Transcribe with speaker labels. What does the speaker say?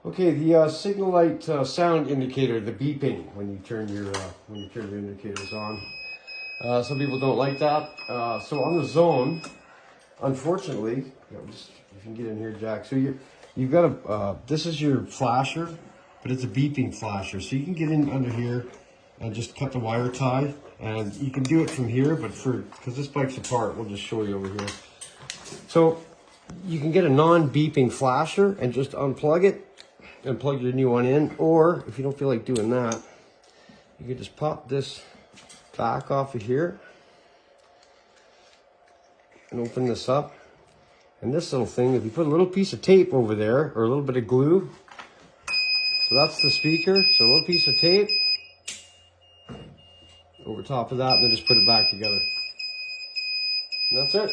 Speaker 1: Okay, the signal light sound indicator, the beeping when you turn your indicators on. Some people don't like that. So on the zone, unfortunately, just, if you can get in here, Jack. So you've got a this is your flasher, but it's a beeping flasher. So you can get in under here and just cut the wire tie, and you can do it from here. But because this bike's apart, we'll just show you over here. So you can get a non-beeping flasher and just unplug it and plug your new one in, or if you don't feel like doing that, you can just pop this back off of here and open this up. And this little thing, if you put a little piece of tape over there or a little bit of glue, so that's the speaker, so a little piece of tape over top of that, and then just put it back together. And that's it.